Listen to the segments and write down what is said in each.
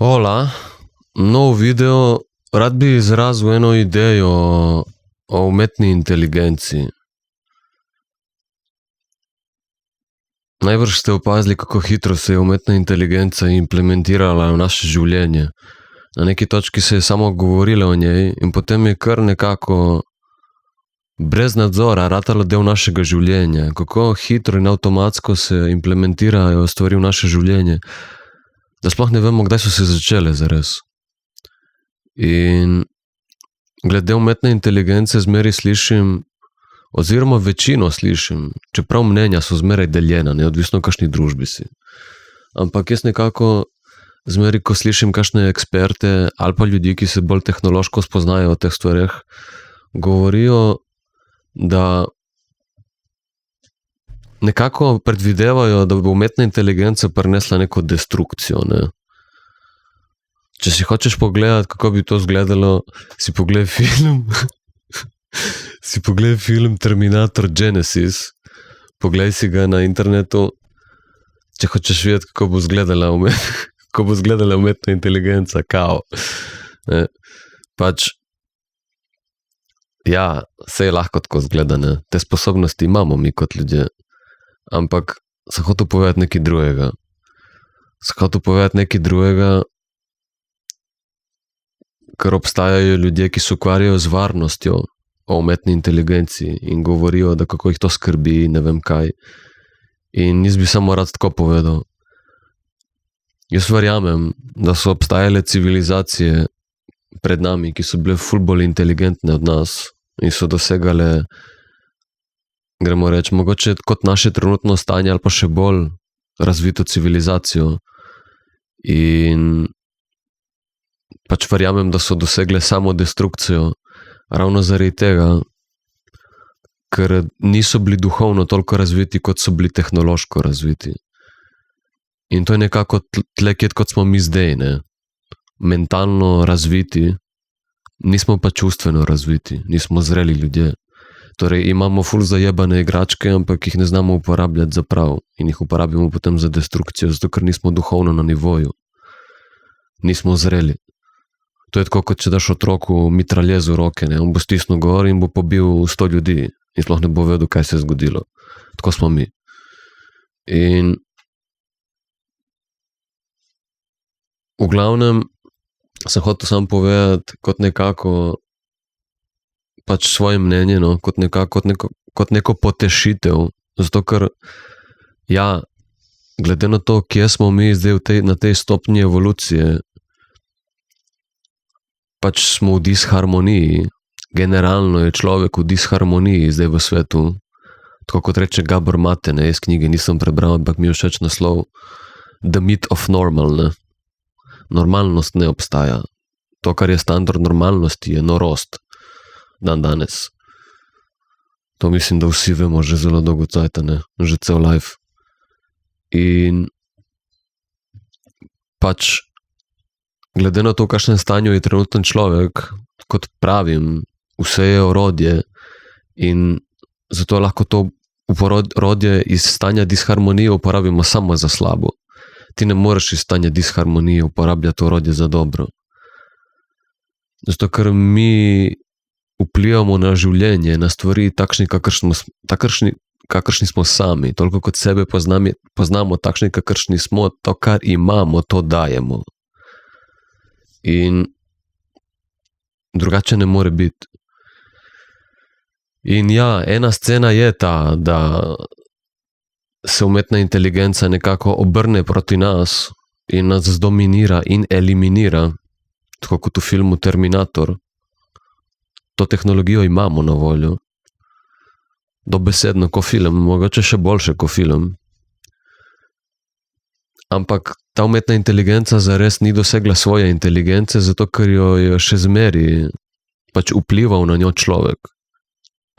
Hola, nov video, rad bi izrazil eno idejo o umetni inteligenci. Najbrž ste opazili, kako hitro se je umetna inteligenca implementirala v naše življenje. Na neki točki se je samo govorilo o njej in potem je kar nekako brez nadzora ratalo del našega življenja. Kako hitro in avtomatsko se implementirajo stvari v naše življenje, da sploh ne vemo, kdaj so se začele zares. In glede umetne inteligence zmeraj slišim, oziroma večino slišim, čeprav mnenja so zmeraj deljena, neodvisno v kakšni družbi si. Ampak jaz nekako zmeraj, ko slišim kakšne eksperte ali pa ljudi, ki se bolj tehnološko spoznajo o teh stvareh, govorijo, da nekako predvidevajo, da bo umetna inteligenca prinesla neko destrukcijo, ne. Če si hočeš pogledati, kako bi to izgledalo, si poglej film Terminator Genesis, poglej si ga na internetu, če hočeš videti, kako bo izgledala umetna inteligenca, kao. Ne. Pač, ja, saj lahko tako izgleda, ne. Te sposobnosti imamo mi kot ljudje, ampak sem hotel povedati nekaj drugega. Ker obstajajo ljudje, ki se ukvarjajo z varnostjo o umetni inteligenci in govorijo, da kako jih to skrbi, ne vem kaj. In jaz bi samo rad tako povedal. Jaz verjamem, da so obstajale civilizacije pred nami, ki so bile ful bolj inteligentne od nas in so dosegale, gremo reči, mogoče kot naše trenutno stanje ali pa še bolj razvito civilizacijo. In pač verjamem, da so dosegle samo destrukcijo, ravno zaradi tega, ker niso bili duhovno toliko razviti, kot so bili tehnološko razviti. In to je nekako tle, kot smo mi zdaj, ne. Mentalno razviti, nismo pa čustveno razviti, nismo zreli ljudje. Torej imamo ful zajebane igračke, ampak jih ne znamo uporabljati za prav in jih uporabimo potem za destrukcijo, zato ker nismo duhovno na nivoju. Nismo zreli. To je tako, kot če daš otroku mitraljez v roke, ne, on bo stisnil gor in bo pobil 100 ljudi in sploh ne bo vedel, kaj se je zgodilo. Tako smo mi. In v glavnem sem hotel samo povedati kot nekako pač svoje mnenje, no, kot neko potešitev, zato ker ja, glede na to, kje smo mi zdaj na tej stopnji evolucije, pač smo v disharmoniji, generalno je človek v disharmoniji zdaj v svetu, tako kot reče Gabor Mate, ne, jaz knjige nisem prebral, ampak mi je všeč naslov The Myth of Normal, ne. Normalnost ne obstaja. To, kar je standard normalnosti, je norost dan danes. To mislim, da vsi vemo že zelo dolgo cajta, ne, že cel life. In pač glede na to, v kakšnem stanju je trenutno človek, kot pravim, vse je orodje in zato lahko to orodje iz stanja disharmonije uporabimo samo za slabo. Ti ne moreš iz stanja disharmonije uporabljati orodje za dobro. Zato, ker mi vplivamo na življenje, na stvari takšni, kakršni smo sami, toliko kot sebe poznamo takšni, kakršni smo, to, kar imamo, to dajemo. In drugače ne more biti. In ja, ena scena je ta, da se umetna inteligenca nekako obrne proti nas in nas zdominira in eliminira, tako kot v filmu Terminator. To tehnologijo imamo na voljo. Dobesedno ko film, mogoče še boljše ko film. Ampak ta umetna inteligenca zares ni dosegla svoje inteligence, zato ker jo je še zmeri pač vplival na njo človek.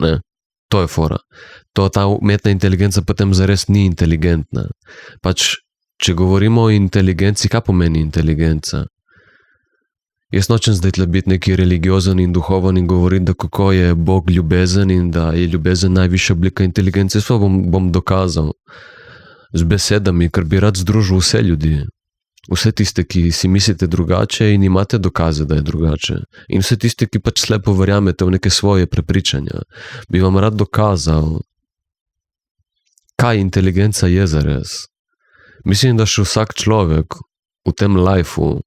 Ne, to je fora. Ta umetna inteligenca potem zares ni inteligentna. Pač, če govorimo o inteligenci, kaj pomeni inteligenca? Jaz nočem zdaj tle biti neki religiozen in duhoven in govoriti, da kako je Bog ljubezen in da je ljubezen najvišja oblika inteligence. Jaz bom dokazal z besedami, ker bi rad združil vse ljudi. Vse tiste, ki si mislite drugače in imate dokaze, da je drugače. In vse tiste, ki pač slepo verjamete v neke svoje prepričanja, bi vam rad dokazal, kaj inteligenca je zares. Mislim, da še vsak človek v tem lifeu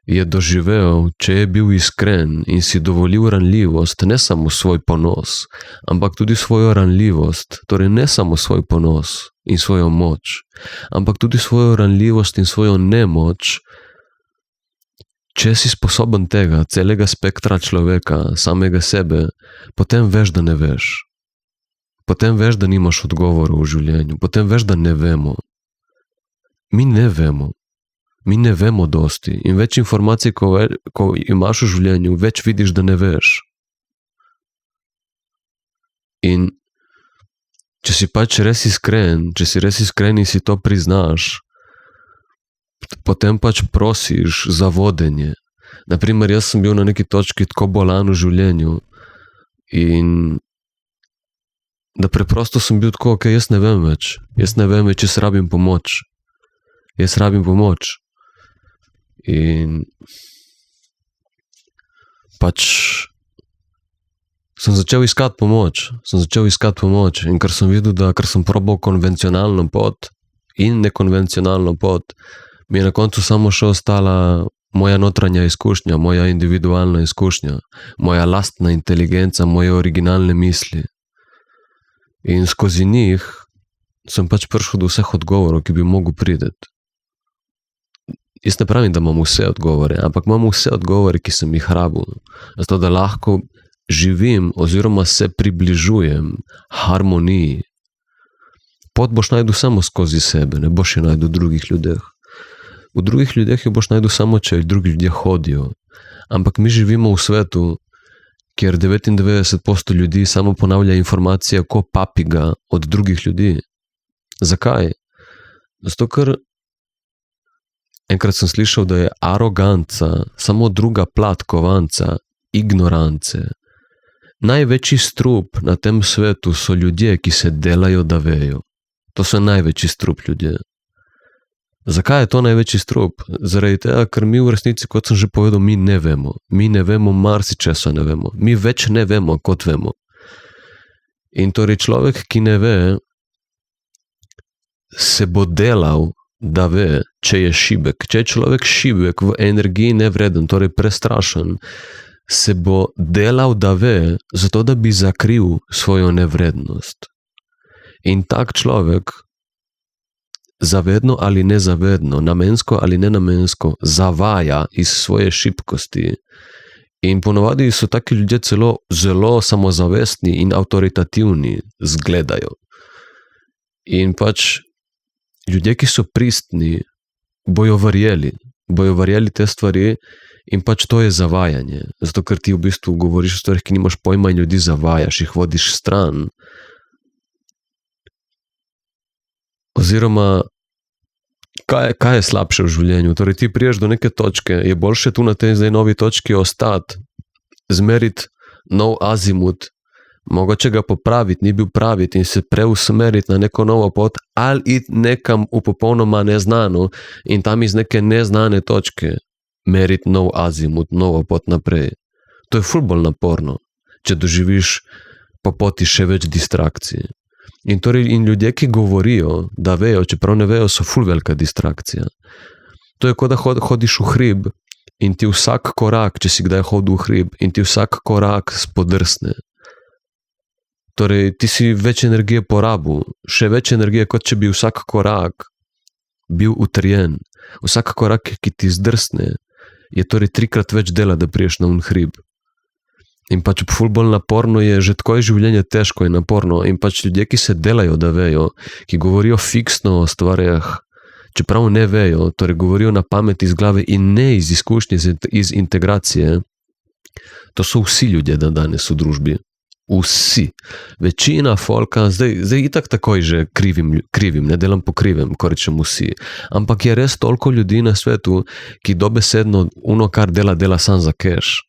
je doživel, če je bil iskren in si dovolil ranljivost, ne samo svoj ponos, ampak tudi svojo ranljivost, torej ne samo svoj ponos in svojo moč, ampak tudi svojo ranljivost in svojo nemoč. Če si sposoben tega, celega spektra človeka, samega sebe, potem veš, da ne veš. Potem veš, da nimaš odgovorov v življenju, potem veš, da ne vemo. Mi ne vemo. Mi ne vemo dosti in več informacij, ko imaš v življenju, več vidiš, da ne veš. In če si pač res iskren, in si to priznaš, potem pač prosiš za vodenje. Naprimer, jaz sem bil na neki točki tako bolan v življenju in da preprosto sem bil tako, ok, jaz ne vem več, jaz rabim pomoč. Jaz rabim pomoč. In pač sem začel iskati pomoč in ker sem videl, da ker sem probal konvencionalno pot in nekonvencionalno pot, mi je na koncu samo še ostala moja notranja izkušnja, moja individualna izkušnja, moja lastna inteligenca, moje originalne misli. In skozi njih sem pač prišel do vseh odgovorov, ki bi mogel priti. Jaz ne pravim, da imam vse odgovore, ampak imam vse odgovore, ki sem jih rabil, zato da lahko živim oziroma se približujem harmoniji. Pot boš najdel samo skozi sebe, ne boš jo najdel v drugih ljudeh. V drugih ljudeh jo boš najdel samo, če drugi ljudje hodijo. Ampak mi živimo v svetu, kjer 99% ljudi samo ponavlja informacije kot papiga od drugih ljudi. Zakaj? Zato, ker enkrat sem slišal, da je aroganca samo druga plat kovanca ignorance. Največji strup na tem svetu so ljudje, ki se delajo, da vejo. To so največji strup ljudje. Zakaj je to največji strup? Zaradi tega, ker mi v resnici, kot sem že povedal, mi ne vemo. Mi ne vemo, marsičesa ne vemo. Mi več ne vemo, kot vemo. In torej človek, ki ne ve, se bo delal, da ve, če je šibek. Če je človek šibek, v energiji nevreden, torej prestrašen, se bo delal, da ve, zato da bi zakril svojo nevrednost. In tak človek zavedno ali nezavedno, namensko ali nenamensko, zavaja iz svoje šibkosti. In ponovadi so taki ljudje celo zelo samozavestni in avtoritativni, zgledajo. In pač ljudje, ki so pristni, bojo verjeli te stvari in pač to je zavajanje. Zato, ker ti v bistvu govoriš o stvarih, ki nimaš pojma in ljudi zavajaš, jih vodiš stran. Oziroma, kaj je slabše v življenju? Torej, ti priješ do neke točke, je boljše tu na tej zdaj novi točki ostati, zmeriti nov azimut, mogoče ga popraviti, ni bil praviti in se preusmeriti na neko novo pot ali iti nekam v popolnoma neznano in tam iz neke neznane točke meriti nov azimut, novo pot naprej. To je ful bolj naporno, če doživiš po poti še več distrakcij. In torej ljudje, ki govorijo, da vejo, čeprav ne vejo, so ful velika distrakcija. To je kot da hodiš v hrib in ti vsak korak, če si kdaj hodil v hrib, in ti vsak korak spodrsne. Torej, ti si več energije porabil, še več energije, kot če bi vsak korak bil utrjen. Vsak korak, ki ti zdrsne, je torej 3-krat več dela, da priješ na un hrib. In pač ful bolj naporno je, že tako je življenje težko in naporno. In pač ljudje, ki se delajo, da vejo, ki govorijo fiksno o stvarih, čeprav ne vejo, torej govorijo na pamet iz glave in ne iz izkušnje, iz integracije, to so vsi ljudje danes v družbi. Vsi. Večina folka, zdaj itak takoj že krivim, ne delam po krivem, ko rečem vsi. Ampak je res toliko ljudi na svetu, ki dobesedno uno, kar dela sam za cash.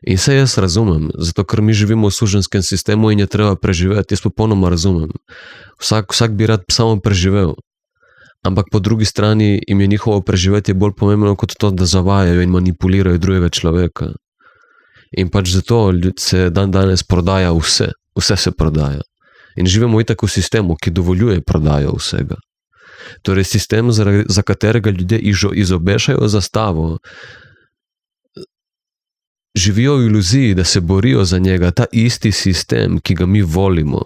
In se jaz razumem, zato ker mi živimo v suženskem sistemu in je treba preživeti, jaz popolnoma razumem. Vsak bi rad samo preživel. ampak po drugi strani jim je njihovo preživetje bolj pomembno kot to, da zavajajo in manipulirajo drugega človeka. In pač zato se danes prodaja vse. Vse se prodaja. In živimo itak v sistemu, ki dovoljuje prodajo vsega. Torej sistem, za katerega ljudje izobešajo zastavo, živijo v iluziji, da se borijo za njega, ta isti sistem, ki ga mi volimo,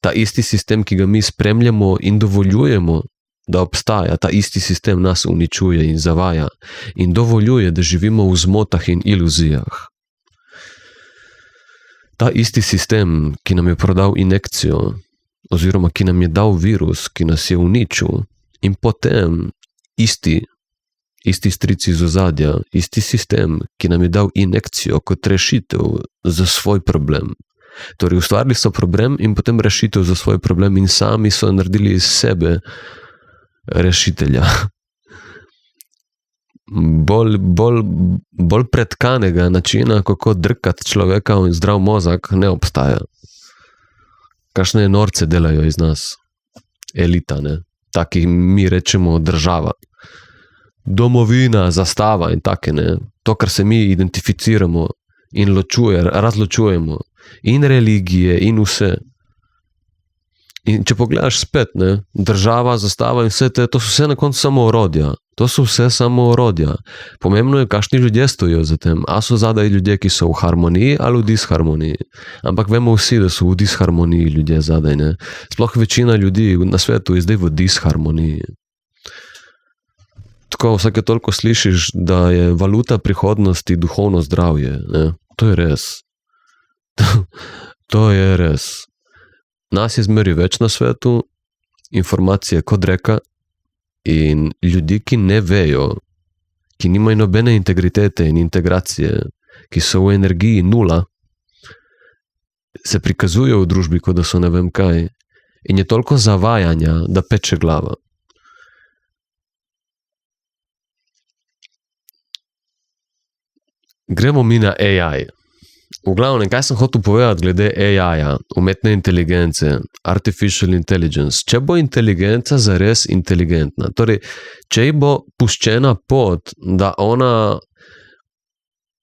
ta isti sistem, ki ga mi spremljamo in dovoljujemo, da obstaja, ta isti sistem nas uničuje in zavaja in dovoljuje, da živimo v zmotah in iluzijah. Ta isti sistem, ki nam je prodal injekcijo, oziroma ki nam je dal virus, ki nas je uničil, in potem isti strici iz ozadja, isti sistem, ki nam je dal injekcijo kot rešitev za svoj problem. Torej, ustvarili so problem in potem rešitev za svoj problem in sami so naredili iz sebe rešitelja. Bolj pretkanega načina, kako drkati človeka in zdrav mozak, ne obstaja. Kakšne norce delajo iz nas? Elita, ne? Taki mi rečemo država. Domovina, zastava in take, ne? To, kar se mi identificiramo in razločujemo. In religije in vse. In če pogledaš spet, ne? Država, zastava in vse te, to so vse na koncu samo orodja. To so vse samo orodja. Pomembno je, kakšni ljudje stojijo za tem. A so zadaj ljudje, ki so v harmoniji ali v disharmoniji. Ampak vemo vsi, da so v disharmoniji ljudje zadaj, ne? Sploh večina ljudi na svetu je zdaj v disharmoniji. Tako vsake toliko slišiš, da je valuta prihodnosti duhovno zdravje, ne? To je res. To je res. Nas je zmeri več na svetu, informacije kot reka, in ljudi, ki ne vejo, ki nimajo nobene integritete in integracije, ki so v energiji nula, se prikazujejo v družbi, kot da so ne vem kaj, in je toliko zavajanja, da peče glava. Gremo mi na AI. V glavnem, kaj sem hotel povedati glede AI-ja, umetne inteligence, artificial intelligence, če bo inteligenca zares inteligentna, torej, če ji bo puščena pot, da ona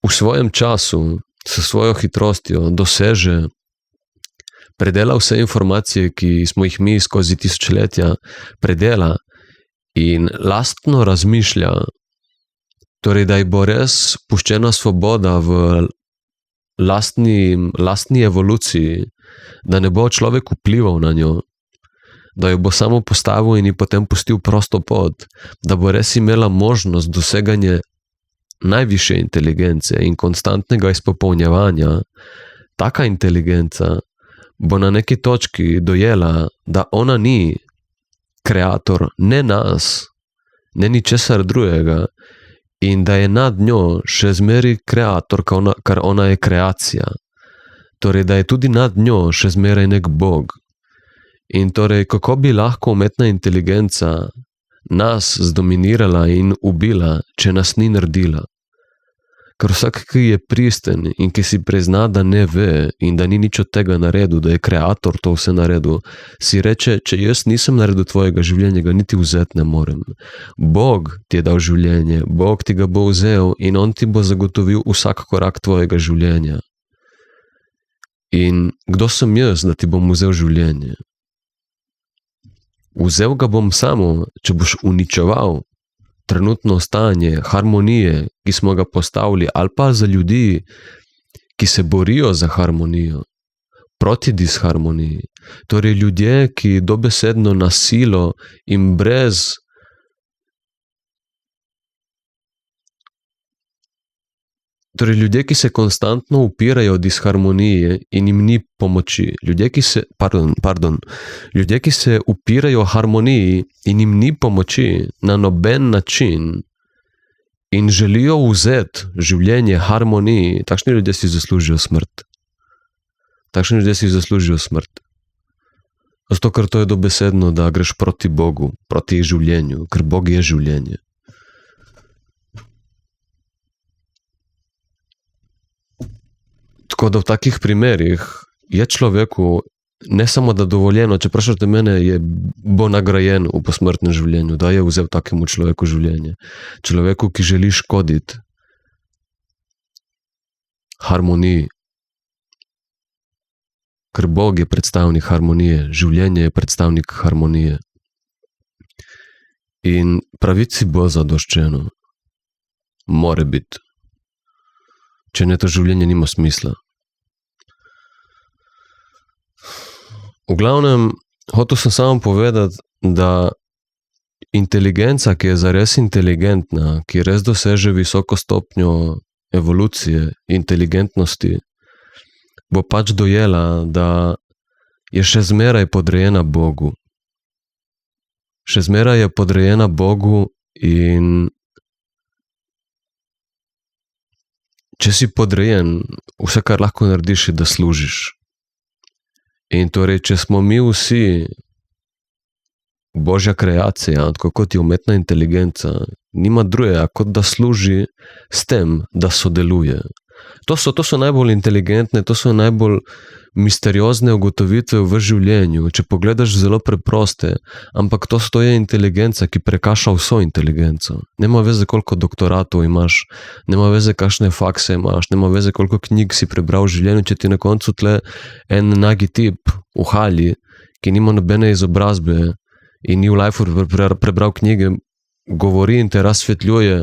v svojem času, s svojo hitrostjo doseže, predela vse informacije, ki smo jih mi skozi tisočletja predela in lastno razmišlja, torej, da ji bo res puščena svoboda v lastni evoluciji, da ne bo človek vplival na njo, da jo bo samo postavil in ji potem pustil prosto pot, da bo res imela možnost doseganja najvišje inteligence in konstantnega izpopolnjevanja. Taka inteligenca bo na neki točki dojela, da ona ni kreator, ne nas, ne ničesar drugega, in da je nad njo še zmeri kreator, kar ona je kreacija. Torej, da je tudi nad njo še zmeraj nek bog. In torej, kako bi lahko umetna inteligenca nas zdominirala in ubila, če nas ni naredila? Ker vsak, ki je pristen in ki si prizna, da ne ve in da ni nič od tega naredil, da je kreator to vse naredil, si reče, če jaz nisem naredil tvojega življenja, ga niti vzeti ne morem. Bog ti je dal življenje, Bog ti ga bo vzel in on ti bo zagotovil vsak korak tvojega življenja. In kdo sem jaz, da ti bom vzel življenje? Vzel ga bom samo, če boš uničeval trenutno stanje, harmonije, ki smo ga postavili, ali pa za ljudi, ki se borijo za harmonijo, proti disharmoniji. Torej ljudje, ki dobesedno na silo in brez Torej ljudje, ki se konstantno upirajo disharmoniji in jim ni pomoči. Ljudje, ki se upirajo harmoniji in jim ni pomoči na noben način in želijo vzeti življenje harmoniji, takšni ljudje si zaslužijo smrt. Takšni ljudje si zaslužijo smrt. Zato, ker to je dobesedno, da greš proti Bogu, proti življenju, ker Bog je življenje. Tako da v takih primerih je človeku ne samo da dovoljeno, če vprašate mene, bo nagrajen v posmrtnem življenju, da je vzel takemu človeku življenje. Človeku, ki želi škoditi harmoniji. Ker Bog je predstavnik harmonije, življenje je predstavnik harmonije. In pravici bo zadoščeno. More biti. Če ne, to življenje nima smisla. V glavnem, hotel sem samo povedati, da inteligenca, ki je zares inteligentna, ki res doseže visoko stopnjo evolucije, inteligentnosti, bo pač dojela, da je še zmeraj podrejena Bogu. Še zmeraj je podrejena Bogu in če si podrejen, vse, kar lahko narediš, je, da služiš. In torej, če smo mi vsi Božja kreacija, tako kot je umetna inteligenca, nima drugega, kot da služi s tem, da sodeluje. To so najbolj inteligentne, to so najbolj misteriozne ugotovitve v življenju. Če pogledaš, zelo preproste, ampak to je inteligenca, ki prekaša vso inteligenco. Nema veze, koliko doktoratov imaš, nema veze, kakšne fakse imaš, nema veze, koliko knjig si prebral v življenju, če ti na koncu tle en nagi tip v hali, ki nima nobene izobrazbe in ni v lifeu prebral knjige, govori in te razsvetljuje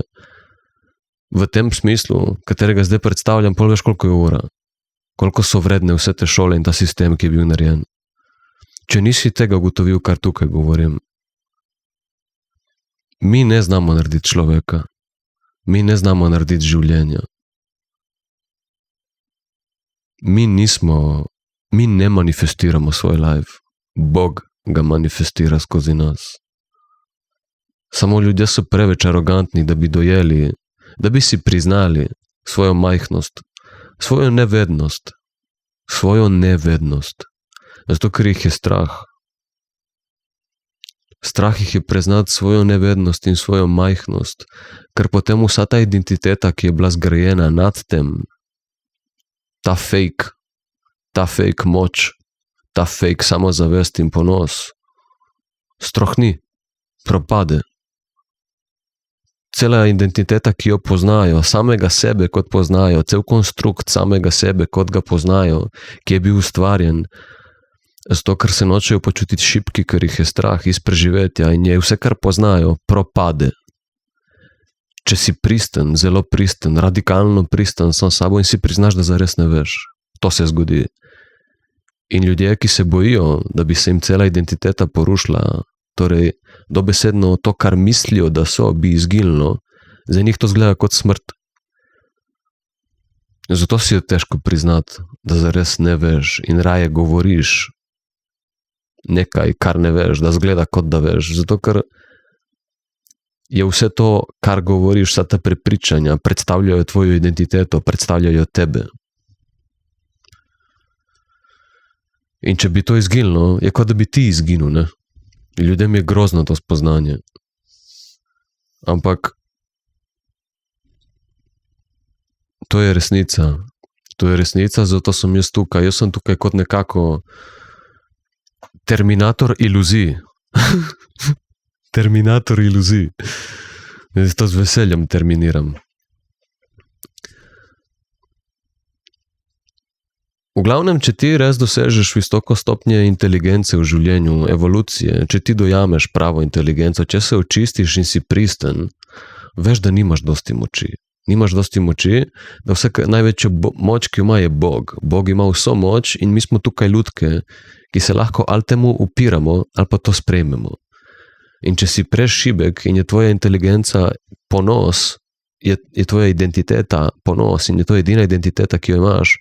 v tem smislu, katerega zdaj predstavljam, pol veš, koliko je ura. Koliko so vredne vse te šole in ta sistem, ki je bil narejen. Če nisi tega ugotovil, kar tukaj govorim. Mi ne znamo narediti človeka. Mi ne znamo narediti življenja. Mi ne manifestiramo svoj life. Bog ga manifestira skozi nas. Samo ljudje so preveč arogantni, da bi dojeli, da bi si priznali svojo majhnost, svojo nevednost. Zato, ker jih je strah. Strah jih je priznati svojo nevednost in svojo majhnost, ker potem vsa ta identiteta, ki je bila zgrajena nad tem, ta fake moč, ta fake samozavest in ponos, strohni, propade. Cela identiteta, ki jo poznajo, samega sebe kot poznajo, cel konstrukt samega sebe kot ga poznajo, ki je bil ustvarjen, zato ker se nočejo počutiti šibki, ker jih je strah iz preživetja in je vse, kar poznajo, propade. Če si pristen, zelo pristen, radikalno pristen sam s sabo in si priznaš, da zares ne veš, to se zgodi. In ljudje, ki se bojijo, da bi se jim cela identiteta porušila, torej dobesedno to, kar mislijo, da so, bi izginilo, za njih to zgleda kot smrt. Zato si je težko priznati, da zares ne veš in raje govoriš nekaj, kar ne veš, da zgleda kot da veš. Zato, ker je vse to, kar govoriš, vsa ta prepričanja, predstavljajo tvojo identiteto, predstavljajo tebe. In če bi to izginilo, je kot da bi ti izginil, ne? Ljudem je grozno to spoznanje. Ampak to je resnica. To je resnica, zato sem jaz tukaj. Jaz sem tukaj kot nekako terminator iluzij. Terminator iluzij. Jaz to z veseljem terminiram. V glavnem, če ti res dosežeš visoko stopnje inteligence v življenju, evolucije, če ti dojameš pravo inteligenco, če se očistiš in si pristen, veš, da nimaš dosti moči. Nimaš dosti moči, da vse največjo moč, ki ima, je Bog. Bog ima vso moč in mi smo tukaj lutke, ki se lahko ali temu upiramo, ali pa to sprejmemo. In če si prešibek in je tvoja inteligenca ponos, je tvoja identiteta ponos in je to edina identiteta, ki jo imaš,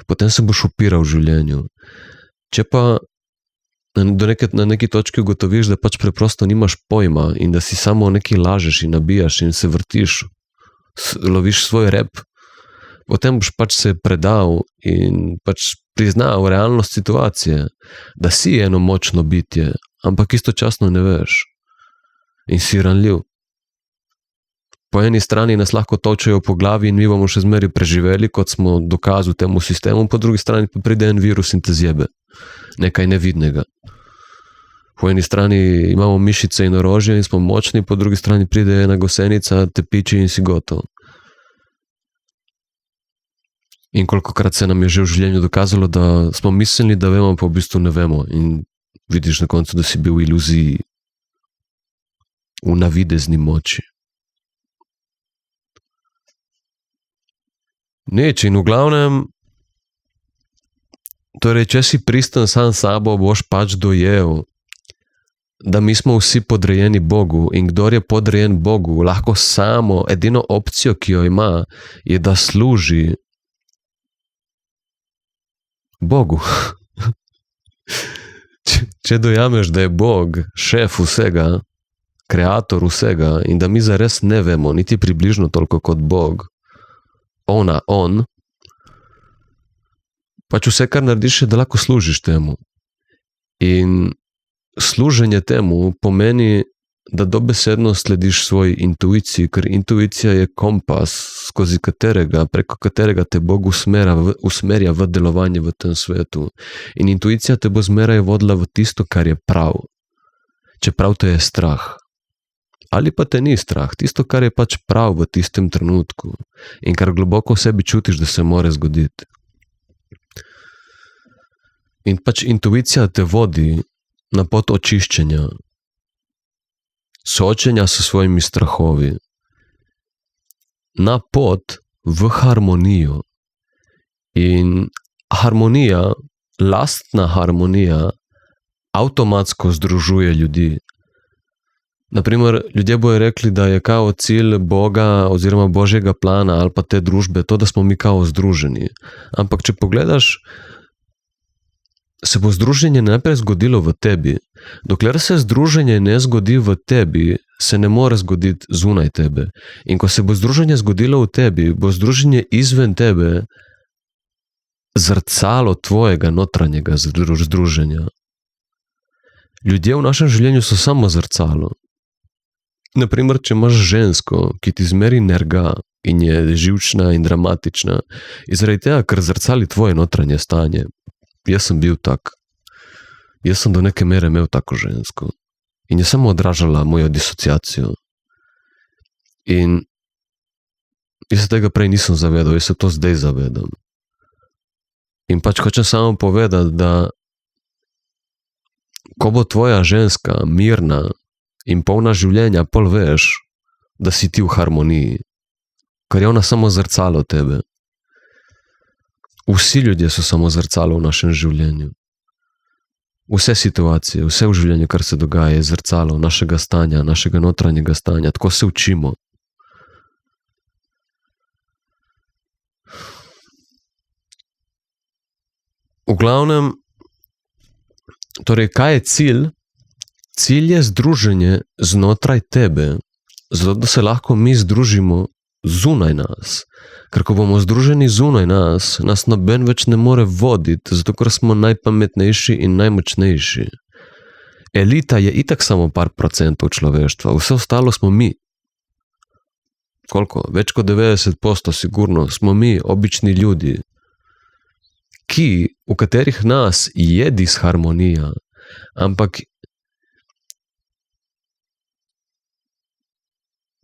potem se boš upiral v življenju. Če pa na neki točki ugotoviš, da pač preprosto nimaš pojma in da si samo nekaj lažeš in nabijaš in se vrtiš, loviš svoj rep, potem boš pač se predal in pač priznal realnost situacije, da si eno močno bitje, ampak istočasno ne veš in si ranljiv. Po eni strani nas lahko točejo po glavi in mi bomo še zmeraj preživeli, kot smo dokazali temu sistemu, po drugi strani pa pride en virus in te zjebe. nekaj nevidnega. Po eni strani imamo mišice in orožje in smo močni, po drugi strani pride ena gosenica, te piči in si gotov. In kolikokrat se nam je že v življenju dokazalo, da smo mislili, da vemo, pa v bistvu ne vemo. In vidiš na koncu, da si bil v iluziji, v navidezni moči. Nič, in v glavnem, torej, če si pristen sam sabo, boš pač dojel, da mi smo vsi podrejeni Bogu in kdor je podrejen Bogu, lahko samo, edino opcijo, ki jo ima, je, da služi Bogu. Če dojameš, da je Bog šef vsega, kreator vsega in da mi zares ne vemo, niti približno toliko kot Bog, on, pač vse, kar narediš, je, da lahko služiš temu. In služenje temu pomeni, da dobesedno slediš svoji intuiciji, ker intuicija je kompas, preko katerega te Bog usmerja v delovanje v tem svetu. In intuicija te bo zmeraj vodila v tisto, kar je prav. Čeprav te je strah. Ali pa te ni strah, tisto, kar je pač prav v tistem trenutku. In kar globoko v sebi čutiš, da se more zgoditi. In pač intuicija te vodi na pot očiščenja, soočenja s svojimi strahovi, na pot v harmonijo. In harmonija, lastna harmonija, avtomatsko združuje ljudi. Naprimer, ljudje bojo rekli, da je kao cilj Boga oziroma Božjega plana ali pa te družbe to, da smo mi kao združeni. Ampak če pogledaš, se bo združenje najprej zgodilo v tebi. Dokler se združenje ne zgodi v tebi, se ne more zgoditi zunaj tebe. In ko se bo združenje zgodilo v tebi, bo združenje izven tebe zrcalo tvojega notranjega združenja. Ljudje v našem življenju so samo zrcalo. Naprimer, če imaš žensko, ki ti zmeri nerga in je živčna in dramatična, in zaradi tega, ker zrcali tvoje notranje stanje. Jaz sem bil tak. Jaz sem do neke mere imel tako žensko. In je samo odražala mojo disociacijo. In jaz se tega prej nisem zavedal, jaz se to zdaj zavedam. In pač hočem samo povedati, da ko bo tvoja ženska mirna in polna življenja, pol veš, da si ti v harmoniji. Ker je ona samo zrcalo tebe. Vsi ljudje so samo zrcalo v našem življenju. Vse situacije, vse v življenju, kar se dogaja, je zrcalo našega stanja, našega notranjega stanja. Tako se učimo. V glavnem, torej, kaj je cilj? Cilj je združenje znotraj tebe, zato da se lahko mi združimo zunaj nas. Ker ko bomo združeni zunaj nas, nas noben več ne more voditi, zato ker smo najpametnejši in najmočnejši. Elita je itak samo par procentov človeštva, vse ostalo smo mi. Koliko? Več kot 90% sigurno smo mi, obični ljudi, v katerih nas je disharmonija, ampak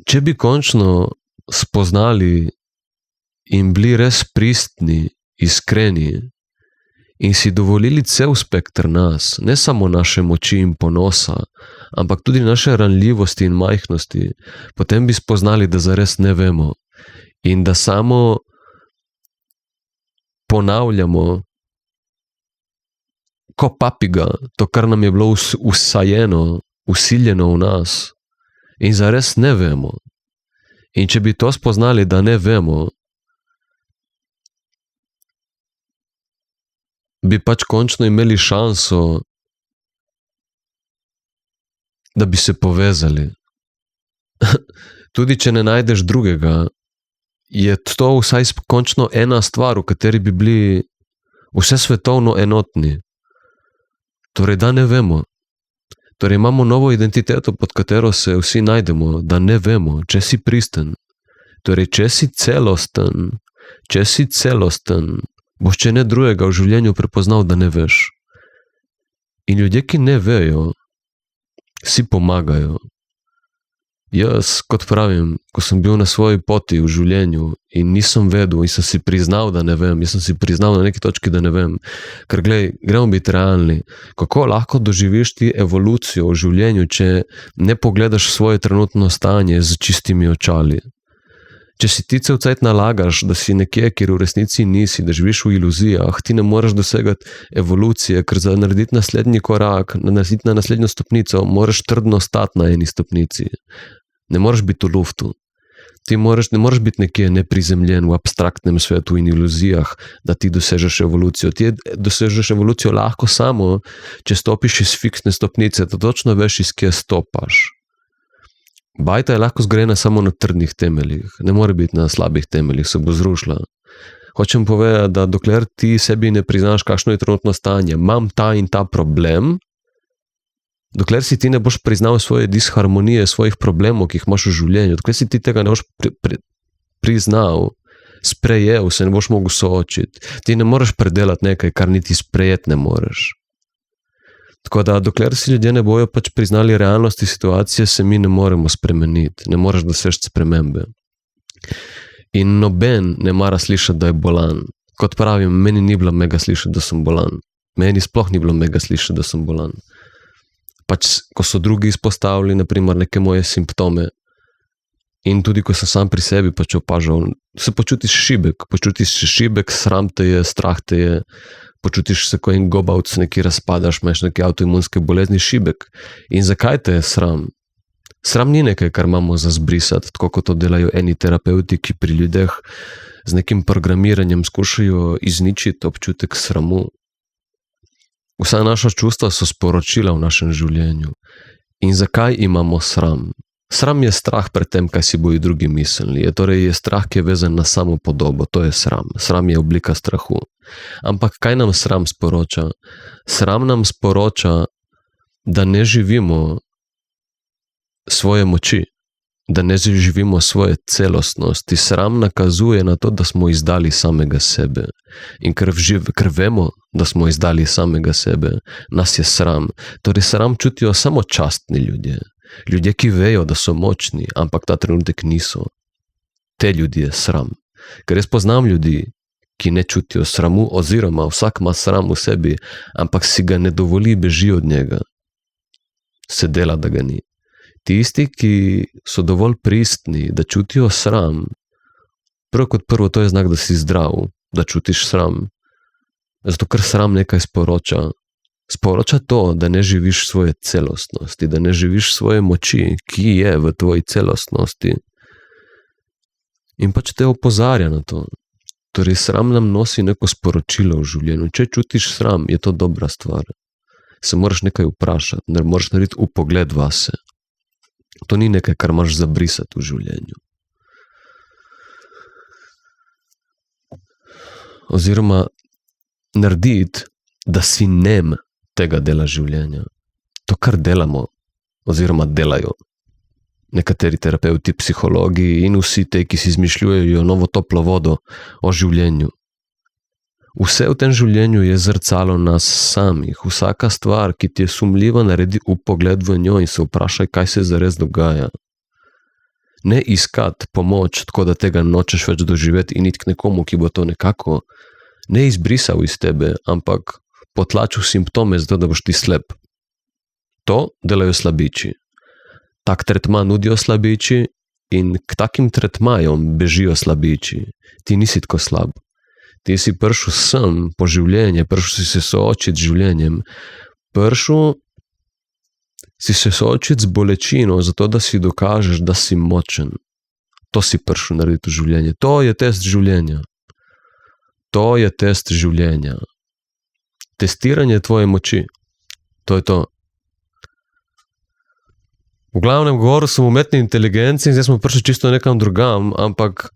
če bi končno spoznali in bili res pristni, iskreni in si dovolili cel spekter nas, ne samo naše moči in ponosa, ampak tudi naše ranljivosti in majhnosti, potem bi spoznali, da zares ne vemo in da samo ponavljamo ko papiga to, kar nam je bilo usajeno, usiljeno v nas in zares ne vemo. In če bi to spoznali, da ne vemo, bi pač končno imeli šanso, da bi se povezali. Tudi če ne najdeš drugega, je to vsaj končno ena stvar, v kateri bi bili vse svetovno enotni. Torej, da ne vemo. Torej, imamo novo identiteto, pod katero se vsi najdemo, da ne vemo, če si pristen. Torej, če si celosten, boš če ne drugega v življenju prepoznal, da ne veš. In ljudje, ki ne vejo, si pomagajo. Jaz, kot pravim, ko sem bil na svoji poti v življenju in nisem vedel in sem si priznal, da ne vem, jaz sem si priznal na neki točki, da ne vem, ker gremo biti realni, kako lahko doživiš ti evolucijo v življenju, če ne pogledaš svoje trenutno stanje z čistimi očali. Če si ti cel cajt nalagaš, da si nekje, kjer v resnici nisi, da živiš v iluzijah, ti ne moreš dosegati evolucije, ker za narediti naslednji korak, narediti na naslednjo stopnico, moraš trdno stati na eni stopnici. Ne moreš biti v luftu. Ti ne moreš biti nekje neprizemljen v abstraktnem svetu in iluzijah, da ti dosežeš evolucijo. Ti dosežeš evolucijo lahko samo, če stopiš iz fiksne stopnice, da točno veš, iz kje stopaš. Bajta je lahko zgrajena samo na trdnih temeljih, ne more biti na slabih temeljih, se bo zrušila. Hočem povedati, da dokler ti sebi ne priznaš, kakšno je trenutno stanje, imam ta in ta problem, dokler si ti ne boš priznal svoje disharmonije, svojih problemov, ki jih imaš v življenju, dokler si ti tega ne boš priznal, sprejel, se ne boš mogel soočiti. Ti ne moreš predelati nekaj, kar niti sprejeti ne moreš. Tako da, dokler si ljudje ne bojo pač priznali realnosti situacije, se mi ne moremo spremeniti, ne moreš doseči spremembe. In noben ne mara slišati, da je bolan. Kot pravim, meni ni bilo mega slišati, da sem bolan. Meni sploh ni bilo mega slišati, da sem bolan. Pač, ko so drugi izpostavili, naprimer, neke moje simptome in tudi, ko sem sam pri sebi pač opažal, se počutiš šibek, sram te je, strah te je, počutiš se, ko en gobavc neki razpadaš, imaš neke avtoimunske bolezni, šibek. In zakaj te je sram? Sram ni nekaj, kar imamo za zbrisati, tako kot to delajo eni terapeuti, ki pri ljudeh z nekim programiranjem skušajo izničiti občutek sramu. Vsa naša čustva so sporočila v našem življenju. In zakaj imamo sram? Sram je strah pred tem, kaj si bojo drugi mislili. Torej je strah, ki je vezan na samo podobo. To je sram. Sram je oblika strahu. Ampak kaj nam sram sporoča? Sram nam sporoča, da ne živimo svoje moči, da ne živimo svoje celostnosti. Sram nakazuje na to, da smo izdali samega sebe. In ker vemo, da smo izdali samega sebe, nas je sram. Torej sram čutijo samo častni ljudje. Ljudje, ki vejo, da so močni, ampak ta trenutek niso. Te ljudi je sram. Ker jaz poznam ljudi, ki ne čutijo sramu, oziroma vsak ima sram v sebi, ampak si ga ne dovoli, beži od njega. Se dela, da ga ni. Tisti, ki so dovolj pristni, da čutijo sram, prvo kot prvo, to je znak, da si zdrav, da čutiš sram. Zato, ker sram nekaj sporoča. Sporoča to, da ne živiš svoje celostnosti, da ne živiš svoje moči, ki je v tvoji celostnosti. In pač te opozarja na to. Torej, sram nam nosi neko sporočilo v življenju. Če čutiš sram, je to dobra stvar. Se moraš nekaj vprašati, ne moraš narediti upogled vase. To ni nekaj, kar imaš zabrisati v življenju. Oziroma, narediti, da si nem tega dela življenja. To, kar delamo, oziroma delajo nekateri terapeuti, psihologi in vsi te, ki si izmišljujejo novo toplo vodo o življenju. Vse v tem življenju je zrcalo nas samih. Vsaka stvar, ki ti je sumljiva, naredi upogled v njo in se vprašaj, kaj se zares dogaja. Ne iskati pomoč, tako da tega nočeš več doživeti in iti k nekomu, ki bo to nekako ne izbrisal iz tebe, ampak potlačil simptome, zato da boš ti slep. To delajo slabiči. Tak tretma nudijo slabiči in k takim tretmajom bežijo slabiči. Ti nisi tako slab. Ti si prišel sem po življenje, prišel si se soočiti z življenjem, prišel si se soočiti z bolečino, zato da si dokažeš, da si močen. To si prišel narediti v življenje. To je test življenja. To je test življenja. Testiranje tvoje moči. To je to. V glavnem govoril sem o umetni inteligenci in zdaj smo prišli čisto nekam drugam, ampak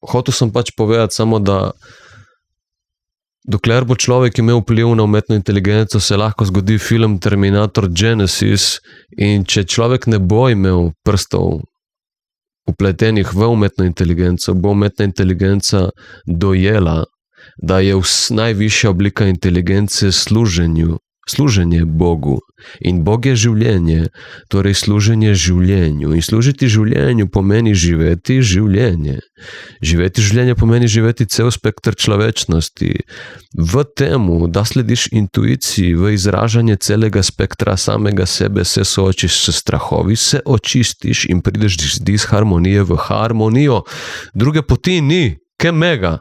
hotel sem pač povedati samo, da dokler bo človek imel vpliv na umetno inteligenco, se lahko zgodi film Terminator Genesis in če človek ne bo imel prstov vpletenih v umetno inteligenco, bo umetna inteligenca dojela, da je najvišja oblika inteligence služenju služenje Bogu. In Bog je življenje, torej služenje življenju. In služiti življenju pomeni živeti življenje. Živeti življenje pomeni živeti cel spektr človečnosti. V temu, da slediš intuiciji, v izražanje celega spektra samega sebe, se soočiš s strahovi, se očistiš in prideš iz harmonije v harmonijo. Druge poti ni, ke mega.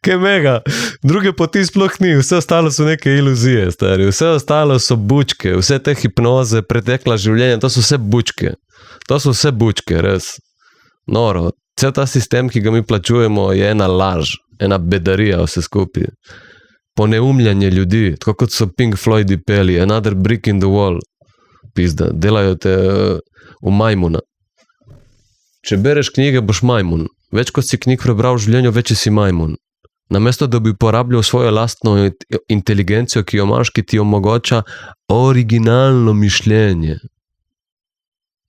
Kaj mega, druge poti sploh ni, vse ostalo so neke iluzije, stari, vse ostalo so bučke, vse te hipnoze, pretekla življenja, to so vse bučke, res, noro, cel ta sistem, ki ga mi plačujemo, je ena laž, ena bedarija vse skupaj, poneumljanje ljudi, tako kot so Pink Floydi peli, another brick in the wall, pizda, delajo te v majmuna. Če bereš knjige, boš majmun. Več kot si knjig prebral v življenju, več si majmun. Namesto, da bi porabljal svojo lastno inteligencijo, ki jo imaš, ki ti omogoča originalno mišljenje.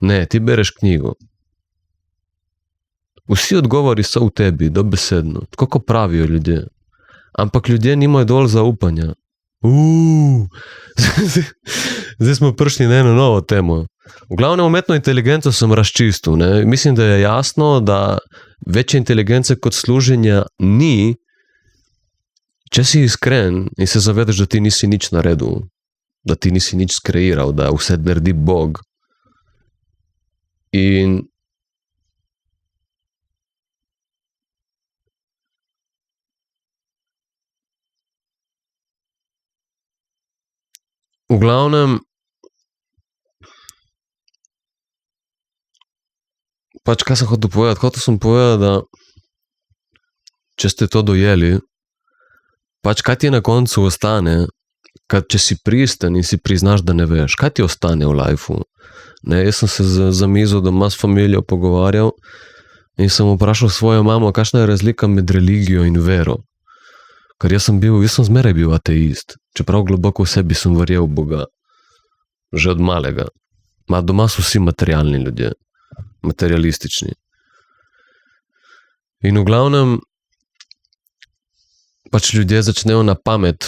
Ne, ti bereš knjigo. Vsi odgovori so v tebi, dobesedno, tako kot pravijo ljudje. Ampak ljudje nimajo dovolj zaupanja. Zdaj smo prišli na eno novo temo. V glavnem, umetno inteligenco sem razčistil. Ne? Mislim, da je jasno, da večje inteligence kot služenja ni, če si iskren in se zavedaš, da ti nisi nič naredil, da ti nisi nič skreiral, da vse naredi Bog. In v glavnem, pač kaj sem hotel povedati? Hotel sem povedati, da če ste to dojeli, pač kaj ti na koncu ostane, če si pristen in si priznaš, da ne veš, kaj ti ostane v lifeu? Ne, jaz sem se za mizo doma s familijo pogovarjal in sem vprašal svojo mamo, kakšna je razlika med religijo in vero. Ker jaz sem zmeraj bil ateist, čeprav globoko v sebi sem verjel v Boga. Že od malega. Doma so vsi materialni ljudje. Materialistični. In v glavnem, pač ljudje začnejo na pamet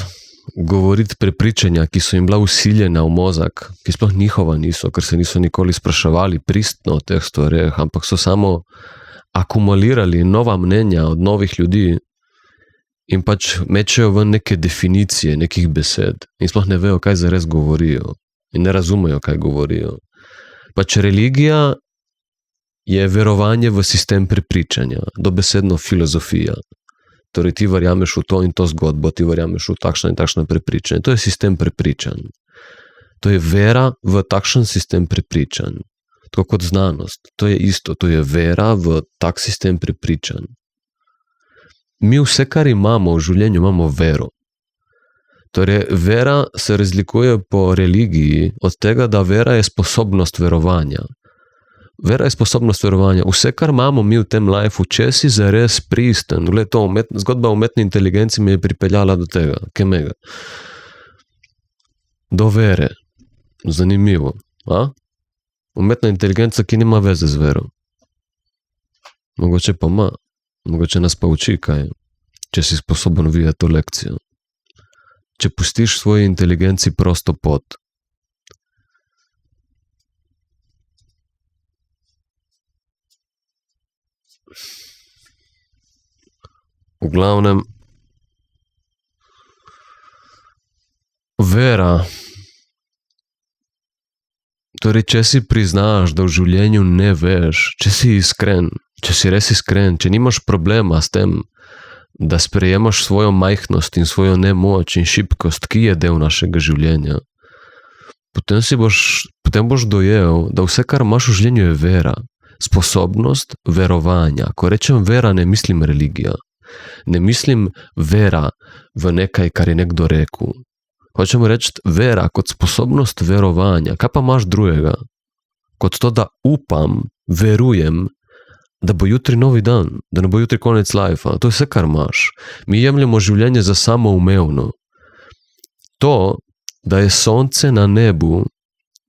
govoriti prepričanja, ki so jim bila vsiljena v mozak, ki sploh njihova niso, ker se niso nikoli spraševali pristno o teh stvareh, ampak so samo akumulirali nova mnenja od novih ljudi in pač mečejo ven neke definicije, nekih besed in sploh ne vejo, kaj zares govorijo in ne razumejo, kaj govorijo. Pač religija je verovanje v sistem prepričanja, dobesedno filozofija. Torej ti verjameš v to in to zgodbo, ti verjameš v takšno in takšno prepričanje. To je sistem prepričanj. To je vera v takšen sistem prepričanj. Tako kot znanost. To je isto, to je vera v tak sistem prepričanj. Mi vse, kar imamo v življenju, imamo vero. Torej, vera se razlikuje po religiji od tega, da vera je sposobnost verovanja. Vera je sposobnost verovanja. Vse, kar imamo mi v tem lifeu, če si zares pristen, zgodba o umetni inteligenci me je pripeljala do tega, kemega. Do vere. Zanimivo. Umetna inteligenca, ki nima veze z vero. Mogoče pa ima. Mogoče nas pa uči kaj, če si sposoben videti to lekcijo. Če pustiš svoji inteligenci prosto pot. V glavnem, vera. Torej, če si priznaš, da v življenju ne veš, če si iskren, če si res iskren, če nimaš problema s tem, da sprejemaš svojo majhnost in svojo nemoč in šibkost, ki je del našega življenja, potem boš dojel, da vse, kar imaš v življenju, je vera. Sposobnost verovanja. Ko rečem vera, ne mislim religija. Ne mislim vera v nekaj, kar je nekdo rekel. Hočem reči vera kot sposobnost verovanja. Kaj pa imaš drugega? Kot to, da upam, verujem, da bo jutri novi dan, da ne bo jutri konec lajfa. To je vse, kar imaš. Mi jemljemo življenje za samoumevno. To, da je sonce na nebu,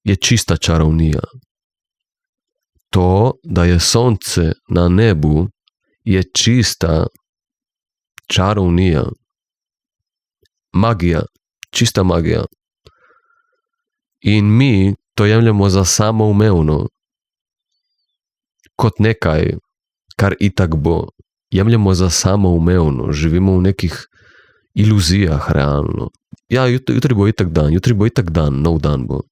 je čista čarovnija. To, da je sonce na nebu, je čista čarovnija. Magija. čista magija. In mi to jemljemo za samoumevno, kot nekaj, kar itak bo. Jemljemo za samoumevno, živimo v nekih iluzijah realno. Ja, jutri bo itak dan, nov dan bo.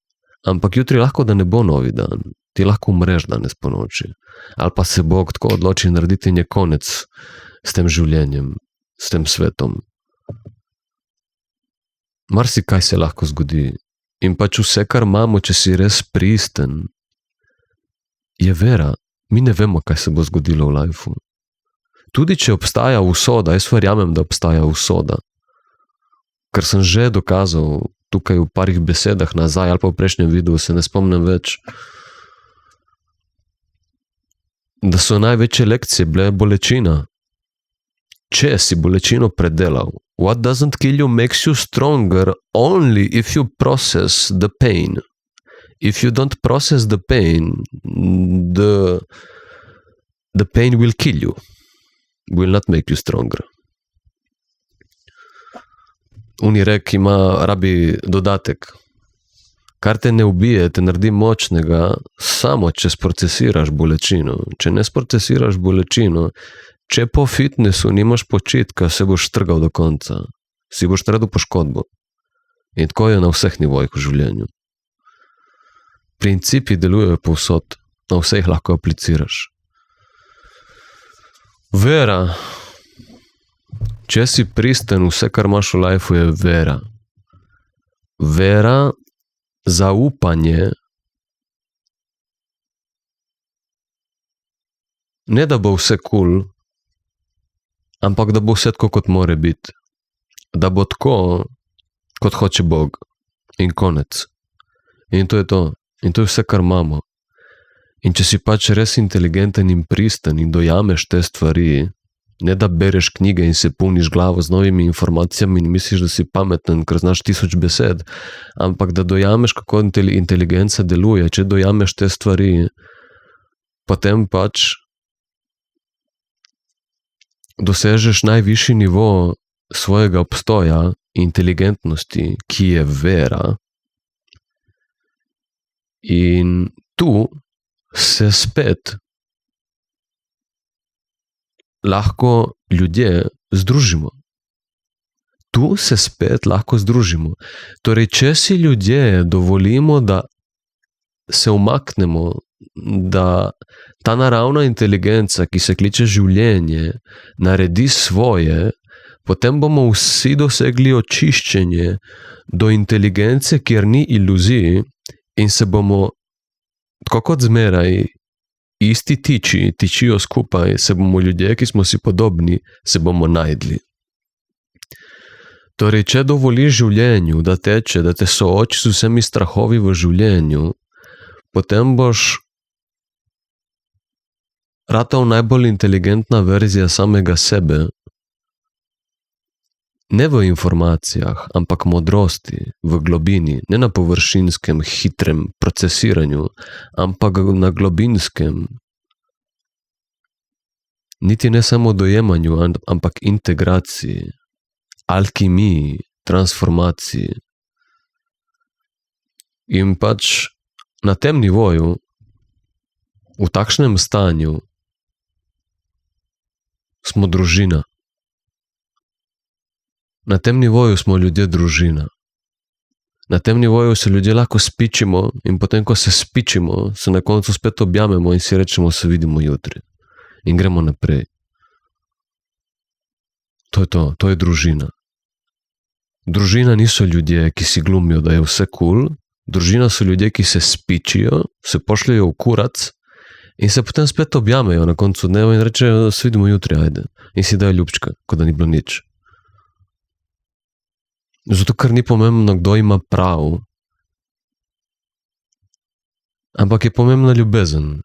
Ampak jutri lahko, da ne bo novi dan. Ti lahko umreš danes po noči. Ali pa se Bog tako odloči narediti in je konec s tem življenjem, s tem svetom. Marsikaj se lahko zgodi. In pač vse, kar imamo, če si res pristen, je vera. Mi ne vemo, kaj se bo zgodilo v lifeu. Tudi če obstaja usoda, jaz verjamem, da obstaja usoda. Ker sem že dokazal tukaj v parih besedah nazaj, ali pa v prejšnjem videu, se ne spomnim več, da so največje lekcije bile bolečina. Če si bolečino predelal, what doesn't kill you makes you stronger only if you process the pain. If you don't process the pain, the pain will kill you. Will not make you stronger. Unirek rabi dodatek. Kar te ne ubije, te naredi močnega, samo če sprocesiraš bolečino. Če ne sprocesiraš bolečino, če po fitnessu nimaš počitka, se boš strgal do konca. Si boš naredil poškodbo. In tako je na vseh nivojih v življenju. Principi delujejo povsod, na vseh lahko apliciraš. Vera. Če si pristen, vse, kar imaš v lifeu, je vera. Vera, zaupanje, ne da bo vse cool, ampak da bo vse tako, kot more biti. Da bo tako, kot hoče Bog. In konec. In to je to. In to je vse, kar imamo. In če si pač res inteligenten in pristen in dojameš te stvari, ne da bereš knjige in se puniš glavo z novimi informacijami in misliš, da si pameten, ker znaš 1000 besed, ampak da dojameš, kako inteligenca deluje, če dojameš te stvari, potem pač dosežeš najvišji nivo svojega obstoja, inteligentnosti, ki je vera. In tu se spet lahko ljudje združimo. Tu se spet lahko združimo. Torej, če si ljudje dovolimo, da se umaknemo, da ta naravna inteligenca, ki se kliče življenje, naredi svoje, potem bomo vsi dosegli očiščenje do inteligence, kjer ni iluzij, in se bomo, tako kot zmeraj, isti tičijo skupaj, se bomo ljudje, ki smo si podobni, se bomo najdli. Torej, če dovoliš življenju, da teče, da te sooči z vsemi strahovi v življenju, potem boš ratal najbolj inteligentna verzija samega sebe, ne v informacijah, ampak modrosti, v globini, ne na površinskem, hitrem procesiranju, ampak na globinskem, niti ne samo dojemanju, ampak integraciji, alkimiji, transformaciji. In pač na tem nivoju, v takšnem stanju, smo družina. Na tem nivoju smo ljudje družina. Na tem nivoju se ljudje lahko spičimo in potem, ko se spičimo, se na koncu spet objamemo in si rečemo, se vidimo jutri. In gremo naprej. To je družina. Družina niso ljudje, ki si glumijo, da je vse cool. Družina so ljudje, ki se spičijo, se pošljajo v kurac in se potem spet objamejo na koncu dneva in rečejo, se vidimo jutri, ajde. In si dajo ljubčka, kot da ni bilo nič. Zato, ker ni pomembno, kdo ima prav, ampak je pomembna ljubezen.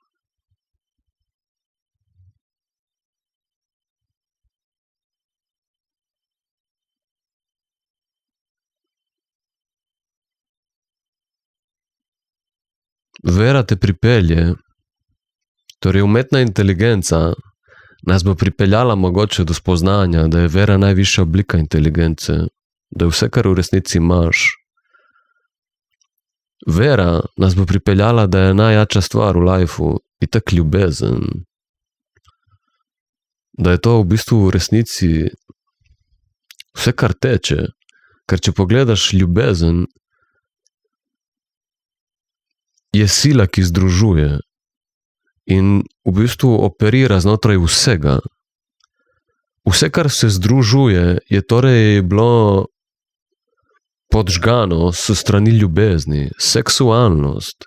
Vera te pripelje, torej umetna inteligenca nas bo pripeljala mogoče do spoznanja, da je vera najvišja oblika inteligence, da je vse, kar v resnici imaš. Vera nas bo pripeljala, da je najjača stvar v lifeu itak ljubezen. Da je to v bistvu v resnici vse, kar teče. Ker če pogledaš ljubezen, je sila, ki združuje in v bistvu operira znotraj vsega. Vse, kar se združuje, je torej bilo podžgano s strani ljubezni, seksualnost,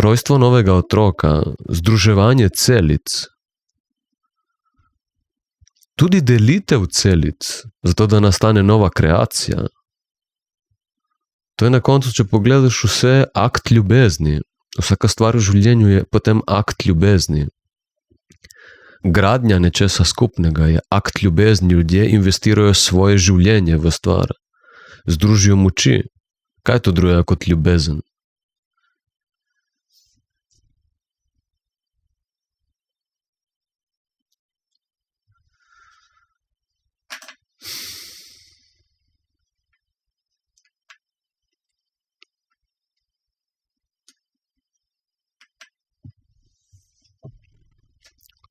rojstvo novega otroka, združevanje celic, tudi delitev celic, zato da nastane nova kreacija. To je na koncu, če pogledaš vse, akt ljubezni. Vsaka stvar v življenju je potem akt ljubezni. Gradnja nečesa skupnega je akt ljubezni, ljudje investirajo svoje življenje v stvar. Združijo moči. Kaj je to drugega kot ljubezen?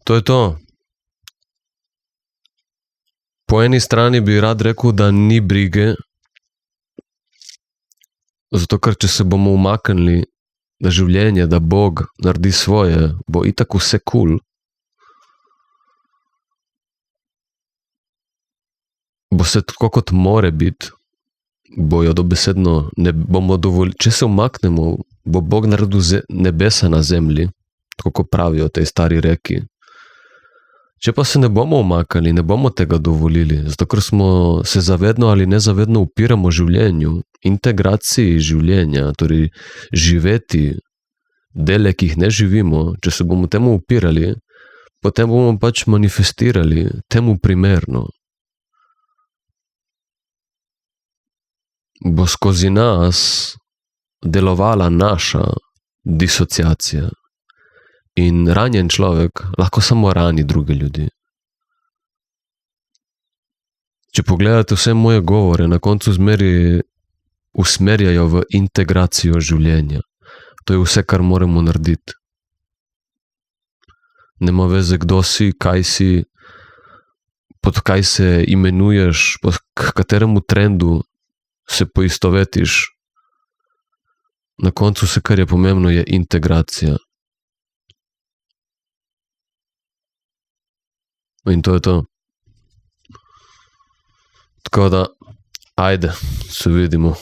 To je to. Po eni strani bi rad rekel, da ni brige, zato ker če se bomo umaknili, da življenje, da Bog naredi svoje, bo itak vse cool. Bo se tako kot more biti, bojo dobesedno, ne bomo dovolili, če se umaknemo, bo Bog naredil nebesa na zemlji, tako kot pravijo tej stari reki. Če pa se ne bomo umaknili, ne bomo tega dovolili, zato ker smo se zavedno ali nezavedno upiramo življenju, integraciji življenja, torej živeti dele, ki jih ne živimo, če se bomo temu upirali, potem bomo pač manifestirali temu primerno. Bo skozi nas delovala naša disociacija. In ranjen človek lahko samo rani druge ljudi. Če pogledate vse moje govore, na koncu zmeri usmerjajo v integracijo življenja. To je vse, kar moramo narediti. Nema veze, kdo si, kaj si, pod kaj se imenuješ, pod kateremu trendu se poistovetiš. Na koncu vse, kar je pomembno, je integracija. In to je to. Tako da, ajde, se vidimo.